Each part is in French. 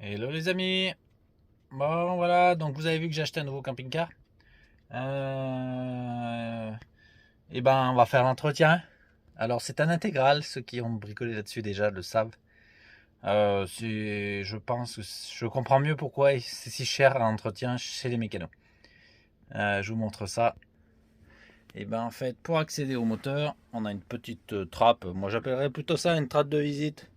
Hello les amis. Bon voilà, donc vous avez vu que j'ai acheté un nouveau camping-car. Et ben on va faire l'entretien. Alors c'est un intégral, ceux qui ont bricolé là-dessus déjà le savent. Je pense, je comprends mieux pourquoi c'est si cher à l'entretien chez les mécanos. Je vous montre ça. Et ben en fait pour accéder au moteur, on a une petite trappe. Moi j'appellerais plutôt ça une trappe de visite.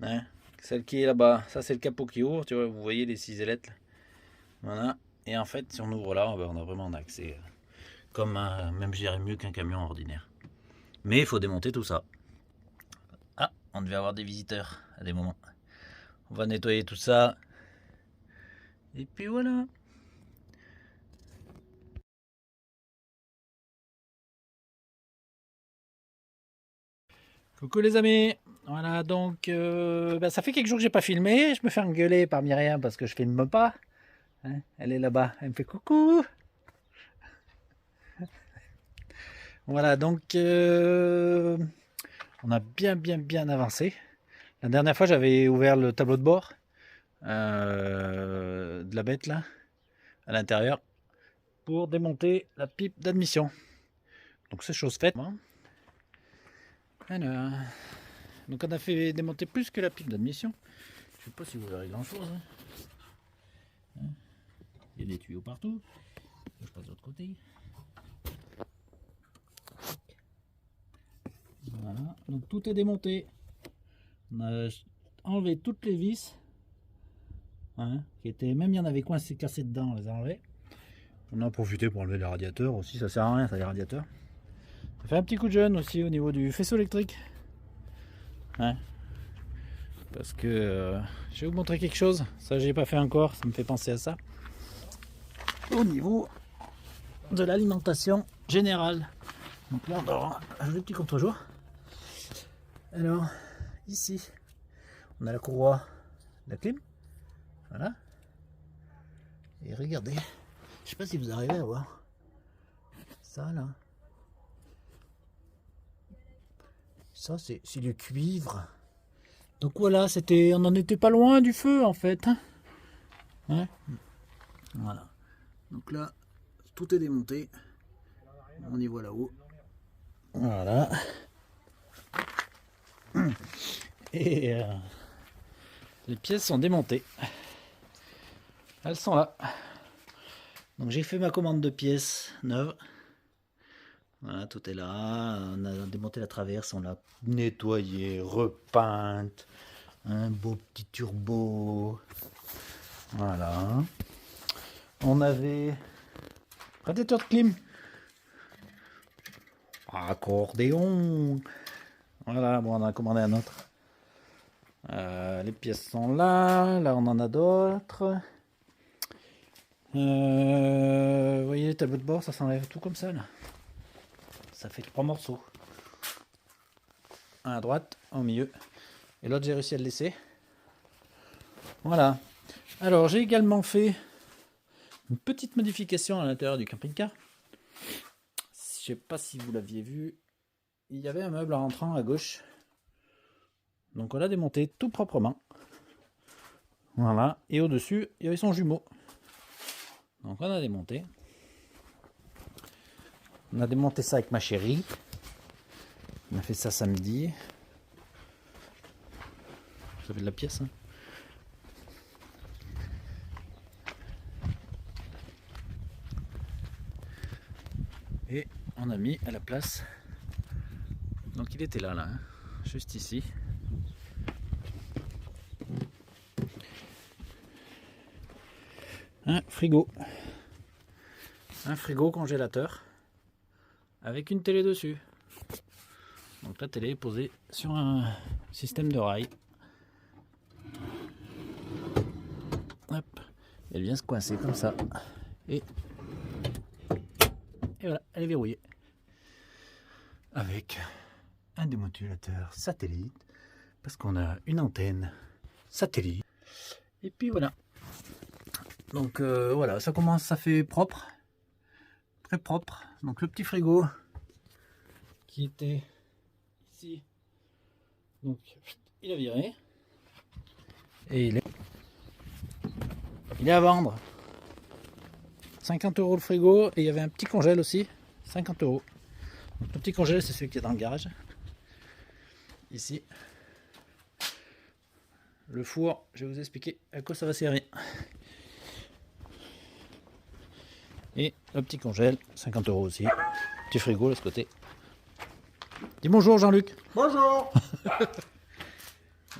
Hein, celle qui est là-bas, ça c'est le capot qui ouvre. Tu vois, vous voyez les cisellettes là. Voilà. Et en fait, si on ouvre là, on a vraiment accès. Comme même je dirais mieux qu'un camion ordinaire. Mais il faut démonter tout ça. Ah, on devait avoir des visiteurs à des moments. On va nettoyer tout ça. Et puis voilà. Coucou les amis. Voilà, donc ça fait quelques jours que j'ai pas filmé. Je me fais engueuler par Myriam parce que je filme pas. Hein, elle est là-bas. Elle me fait coucou. Voilà, donc on a bien avancé. La dernière fois, j'avais ouvert le tableau de bord de la bête là, à l'intérieur, pour démonter la pipe d'admission. Donc c'est chose faite. Alors, donc on a fait démonter plus que la pipe d'admission. Je sais pas si vous verrez grand chose. Il y a des tuyaux partout. Je passe de l'autre côté. Voilà, donc tout est démonté. On a enlevé toutes les vis. Qui étaient, même il y en avait coincé cassé dedans, on les a enlevés. On a profité pour enlever les radiateurs aussi, ça sert à rien ça les radiateurs. Ça fait un petit coup de jeune aussi au niveau du faisceau électrique. Parce que je vais vous montrer quelque chose, ça j'ai pas fait encore, ça me fait penser à ça. Au niveau de l'alimentation générale. Donc là on va ajouter le petit contre-jour. Alors ici on a la courroie de la clim. Voilà. Et regardez, je sais pas si vous arrivez à voir ça là. Ça c'est du cuivre. Donc voilà, on en était pas loin du feu en fait. Voilà. Donc là, tout est démonté. On y voit là-haut. Voilà. Et les pièces sont démontées. Elles sont là. Donc j'ai fait ma commande de pièces neuves. Voilà, tout est là. On a démonté la traverse, on l'a nettoyée, repeinte. Un beau petit turbo. Voilà. On avait radiateur de clim. Accordéon. Voilà, bon, on a commandé un autre. Les pièces sont là. Là, on en a d'autres. Vous voyez les tableaux de bord, ça s'enlève tout comme ça là. Ça fait 3 morceaux. Un à droite, un au milieu. Et l'autre j'ai réussi à le laisser. Voilà. Alors j'ai également fait une petite modification à l'intérieur du camping-car. Je sais pas si vous l'aviez vu. Il y avait un meuble en rentrant à gauche. Donc on l'a démonté tout proprement. Voilà. Et au-dessus, il y avait son jumeau. Donc on a démonté. On a démonté ça avec ma chérie. On a fait ça samedi. Ça fait de la pièce. Et on a mis à la place. Donc il était là, juste ici. Un frigo. Un frigo congélateur. Avec une télé dessus. Donc la télé est posée sur un système de rail. Hop. Elle vient se coincer comme ça. Et voilà, elle est verrouillée. Avec un démodulateur satellite. Parce qu'on a une antenne satellite. Et puis voilà. Donc voilà, ça commence, ça fait propre. Très propre. Donc le petit frigo qui était ici. Donc il a viré. Et il est. Il est à vendre. 50 € le frigo. Et il y avait un petit congèle aussi. 50 €. Donc, le petit congèle, c'est celui qui est dans le garage. Ici. Le four, je vais vous expliquer à quoi ça va servir. Et le petit congèle, 50 € aussi. Petit frigo de ce côté. Dis bonjour Jean-Luc. Bonjour.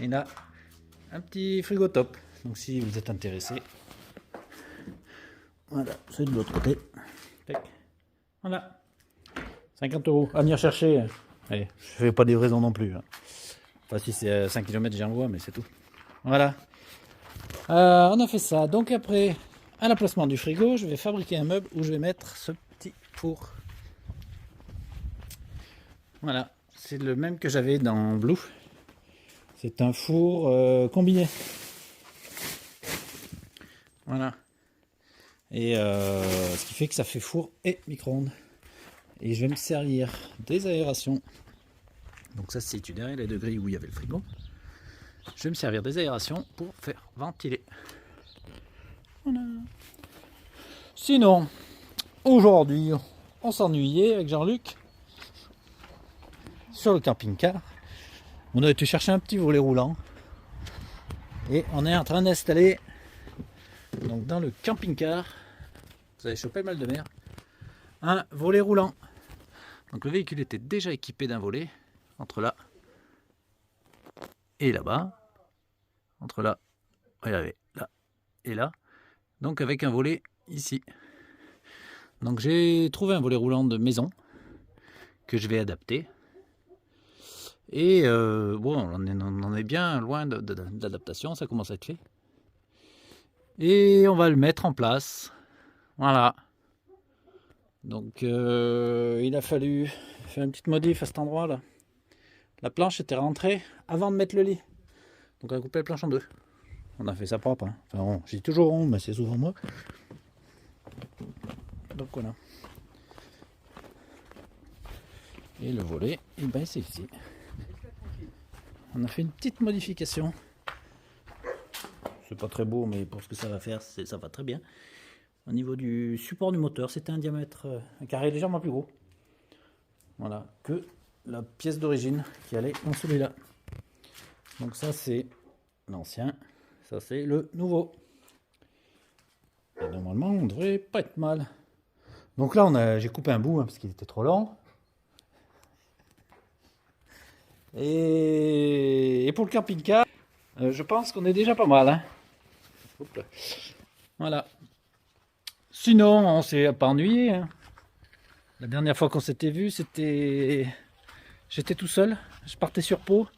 Et là, un petit frigo top. Donc si vous êtes intéressé, voilà, c'est de l'autre côté. Voilà. 50 € à venir chercher. Allez, je fais pas de livraison non plus. Enfin si c'est 5 km j'envoie, mais c'est tout. Voilà. On a fait ça. Donc après, à l'emplacement du frigo, je vais fabriquer un meuble où je vais mettre ce petit four. Voilà. C'est le même que j'avais dans Blue. C'est un four combiné. Voilà. Et ce qui fait que ça fait four et micro-ondes. Et je vais me servir des aérations. Donc ça se situe derrière les degrés où il y avait le frigo. Je vais me servir des aérations pour faire ventiler. Voilà. Sinon, aujourd'hui, on s'ennuyait avec Jean-Luc sur le camping-car. On a été chercher un petit volet roulant. Et on est en train d'installer donc dans le camping-car, vous avez chopé le mal de mer, un volet roulant. Donc le véhicule était déjà équipé d'un volet entre là et là-bas. Entre là, regardez, là et là. Donc avec un volet ici. Donc j'ai trouvé un volet roulant de maison que je vais adapter. Et bon, on en est bien loin de l'adaptation, ça commence à être fait. Et on va le mettre en place. Voilà. Donc il a fallu faire une petite modif à cet endroit là. La planche était rentrée avant de mettre le lit. Donc on a coupé la planche en deux. On a fait ça propre. Hein. Enfin bon, j'ai toujours rond, mais c'est souvent moi. Donc voilà. Et le volet, et ben c'est ici. On a fait une petite modification. C'est pas très beau, mais pour ce que ça va faire, ça va très bien. Au niveau du support du moteur, c'était un diamètre, un carré légèrement plus gros. Voilà, que la pièce d'origine qui allait dans celui-là. Donc ça c'est l'ancien, ça c'est le nouveau. Et normalement on devrait pas être mal. Donc là j'ai coupé un bout hein, parce qu'il était trop long. Et pour le camping-car, je pense qu'on est déjà pas mal. Hein. Voilà. Sinon, on s'est pas ennuyé. Hein. La dernière fois qu'on s'était vu, j'étais tout seul. Je partais sur Pau.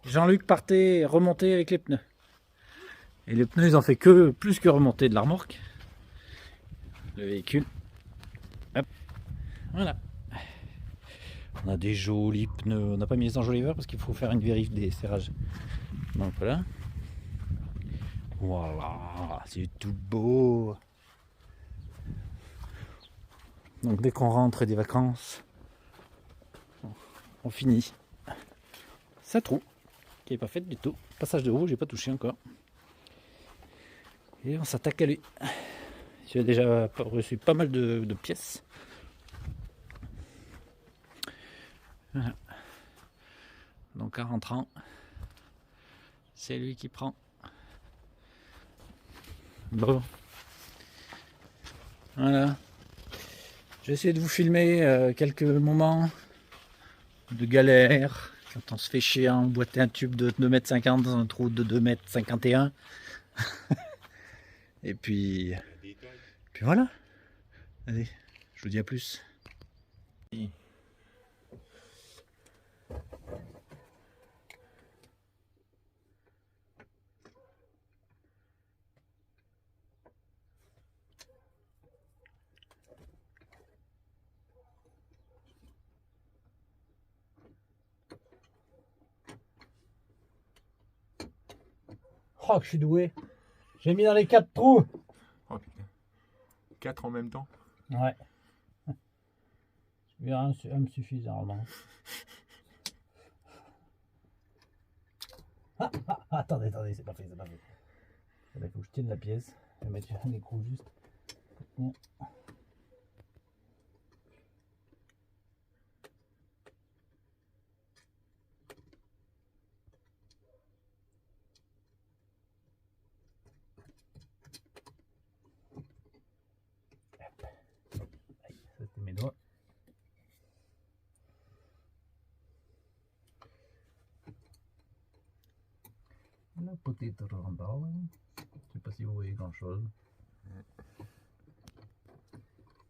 Jean-Luc partait remonter avec les pneus. Et les pneus, ils ont fait que plus que remonter de la remorque. Le véhicule. Hop. Voilà. On a des jolis pneus. On n'a pas mis les enjoliveurs parce qu'il faut faire une vérif des serrages. Donc voilà. Voilà, c'est tout beau. Donc dès qu'on rentre des vacances, on finit cette roue qui n'est pas faite du tout. Passage de roue, j'ai pas touché encore. Et on s'attaque à lui. J'ai déjà reçu pas mal de pièces. Voilà. Donc en rentrant, c'est lui qui prend. Bon. Voilà. J'ai essayé de vous filmer quelques moments de galère quand on se fait chier à emboîter un tube de 2,50 m dans un trou de 2,51 m. Et puis voilà. Allez, je vous dis à plus. Oh que je suis doué. J'ai mis dans les 4 trous. Oh putain. 4 en même temps. Ouais. Un me suffit généralement. Attendez, c'est pas fait. Il faut que je tienne la pièce. Je vais mettre l'écrou juste. Bien. Ça c'était mes doigts. La potato rondelle. Je sais pas si vous voyez grand chose.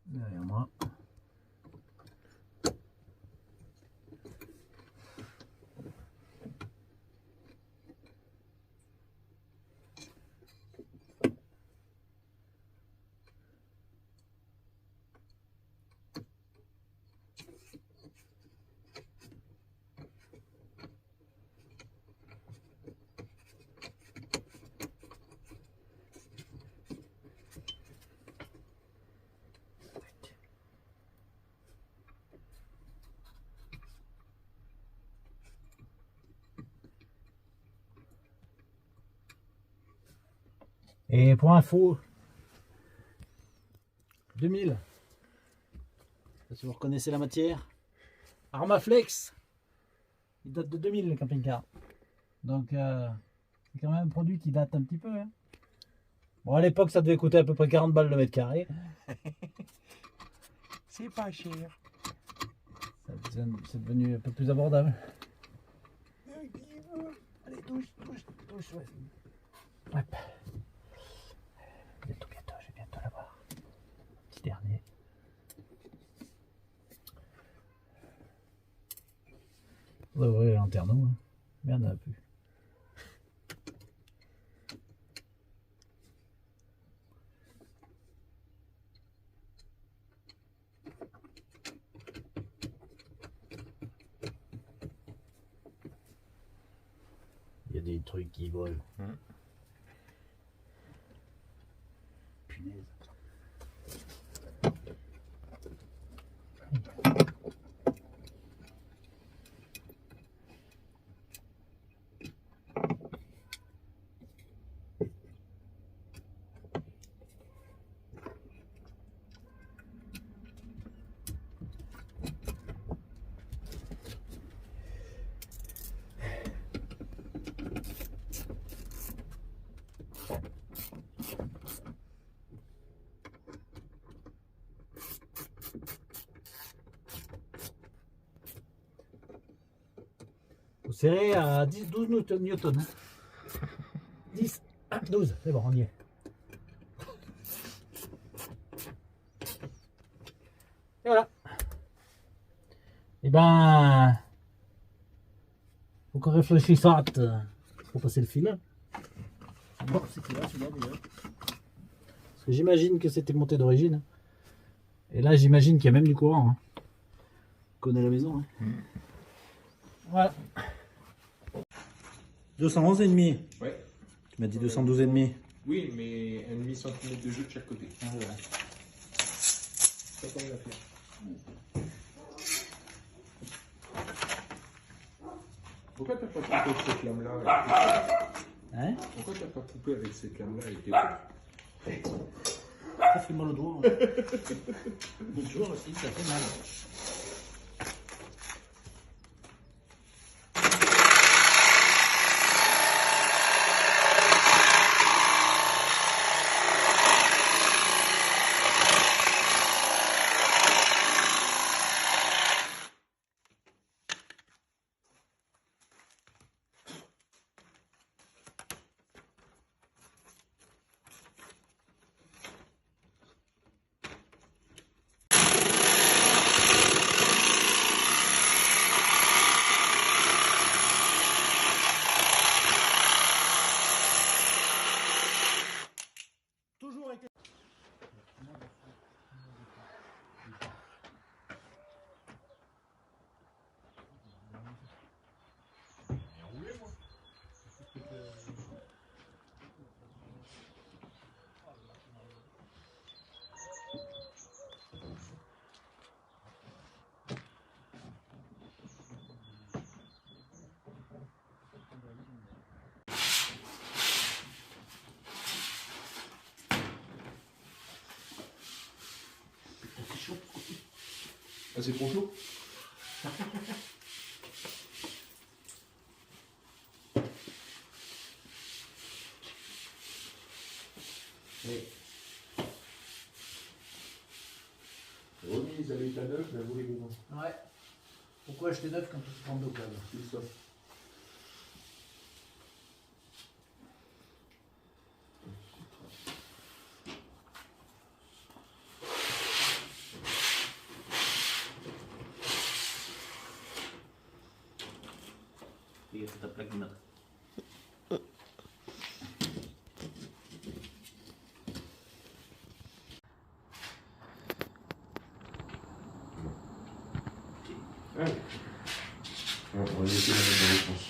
Derrière moi. Et pour info, 2000. Je sais pas si vous reconnaissez la matière. Armaflex. Il date de 2000 le camping-car. Donc c'est quand même un produit qui date un petit peu. Hein. Bon, à l'époque ça devait coûter à peu près 40 balles le mètre carré. C'est pas cher. C'est devenu un peu plus abordable. Allez, touche. Ouais. Hop. Bientôt, je vais bientôt l'avoir. Petit dernier. Ouais, ouais, lanterneau. Hein. Merde, on a plus. Il y a des trucs qui volent. Punaise. Vous serrez à 12 newtons. 10, 12, c'est bon, on y est. Et voilà. Et ben, faut qu'on réfléchisse pour passer le fil. Bon, c'est là, celui-là déjà. Parce que j'imagine que c'était monté d'origine. Et là, j'imagine qu'il y a même du courant. Hein. On connaît la maison. Hein. Voilà. 211,5. Ouais. Tu m'as dit 212,5. Oui, mais un demi-centimètre de jeu de chaque côté. Ah, ouais. Ça comme la faire. Pourquoi t'as pas coupé avec cette lame-là? Hein? Pourquoi t'as pas coupé avec cette lame-là avec tes Ça fait mal au doigt. Le jour aussi, ça fait mal. Ah, c'est trop chaud. Oui. Oui, ils avaient été à neuf, mais vous les gros. Ouais. Pourquoi acheter neuf quand tu prends de l'occasion? C'est ça. Et c'est ta plaque du matin. Allez. On va essayer de mettre dans le sens.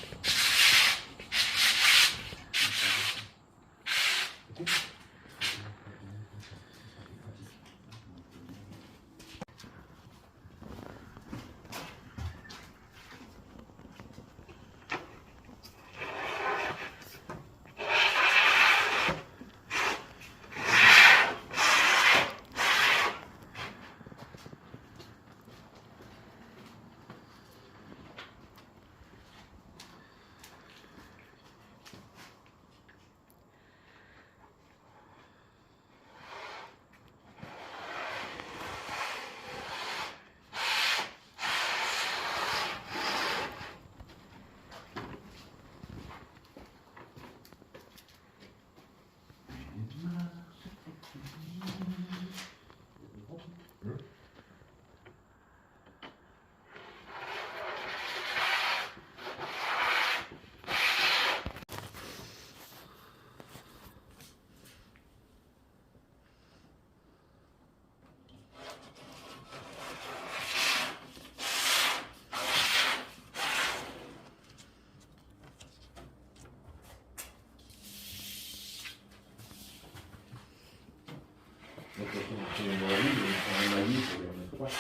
Donc, on va voir, on a mis pour les remettre pas. Ouais,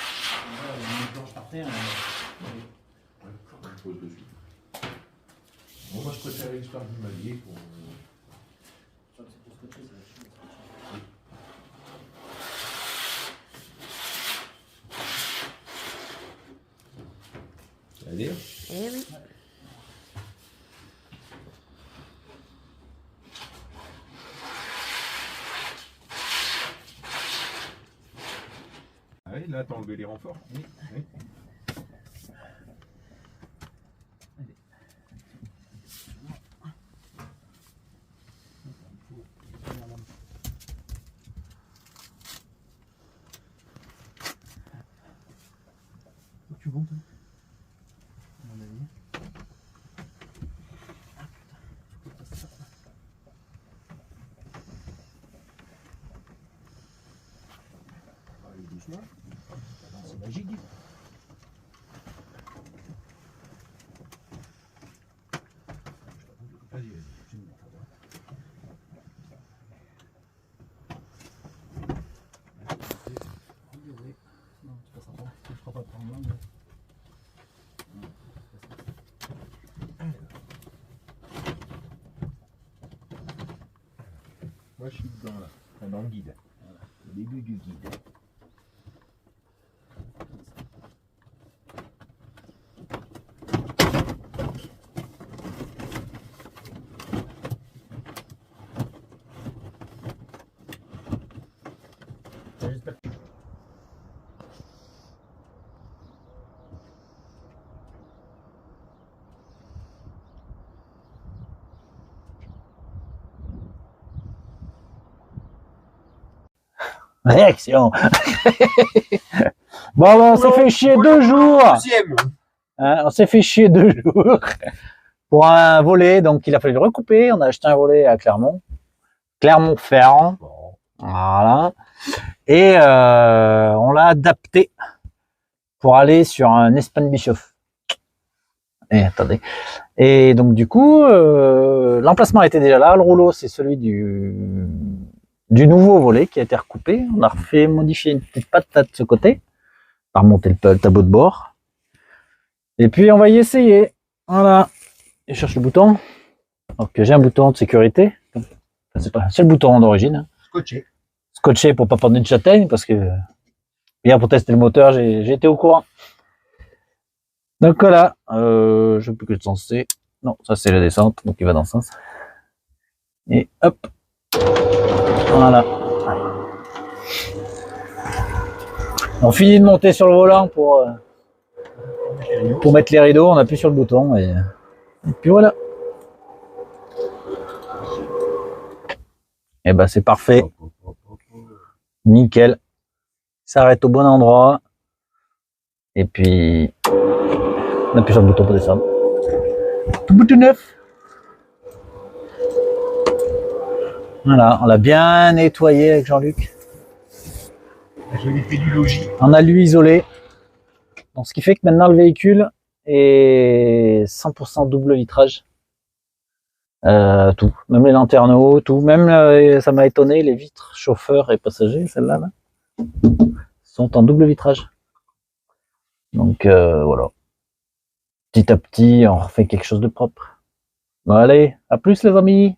on met une planche par terre. Ouais, je pose dessus. Bon, moi, je préfère l'histoire du Malier pour. C'est pour scotcher, ça va chier. Ça va dire? Eh oui. Ah oui, là, t'as enlevé les renforts. Oui. Oui. Faut que tu montes, hein, à mon avis. Ah putain, faut que je fasse ça. Allez, doucement. C'est magique. Vas-y, vas-y. Je vais me mettre à droite. Oui, oui. Non, tu passeras pas. Tu ne feras pas prendre l'angle. Moi, je suis dedans, là. Enfin, dans le guide. Voilà. Au début du guide. J'espère que... Réaction. Bon, on s'est fait chier 2 jours. Deuxième. Hein, on s'est fait chier 2 jours pour un volet, donc il a fallu le recouper. On a acheté un volet à Clermont, Clermont-Ferrand. Bon. Voilà. Et on l'a adapté pour aller sur un Espan Bischoff. Et attendez. Et donc du coup, l'emplacement était déjà là. Le rouleau, c'est celui du nouveau volet qui a été recoupé. On a refait modifier une petite patate de ce côté, on a remonté le tableau de bord. Et puis on va y essayer. Voilà. Je cherche le bouton. Donc j'ai un bouton de sécurité. Enfin, c'est le bouton d'origine. Scotché. Scotché pour pas prendre une châtaigne parce que Bien pour tester le moteur, j'ai été au courant. Donc voilà, je sais plus quel sens c'est. Non, ça c'est la descente, donc il va dans ce sens. Et hop, voilà. On finit de monter sur le volant pour mettre les rideaux, on appuie sur le bouton et puis voilà. Et ben c'est parfait, nickel. Ça arrête au bon endroit. Et puis on appuie sur le bouton pour descendre. Tout bout tout neuf. Voilà, on l'a bien nettoyé avec Jean-Luc. Je l'ai fait du logis. On a lui isolé. Donc ce qui fait que maintenant le véhicule est 100% double vitrage. Tout, même les lanterneaux, tout, même ça m'a étonné, les vitres chauffeur et passager, celles-là, là, sont en double vitrage. Donc voilà. Petit à petit, on refait quelque chose de propre. Bon, allez, à plus les amis.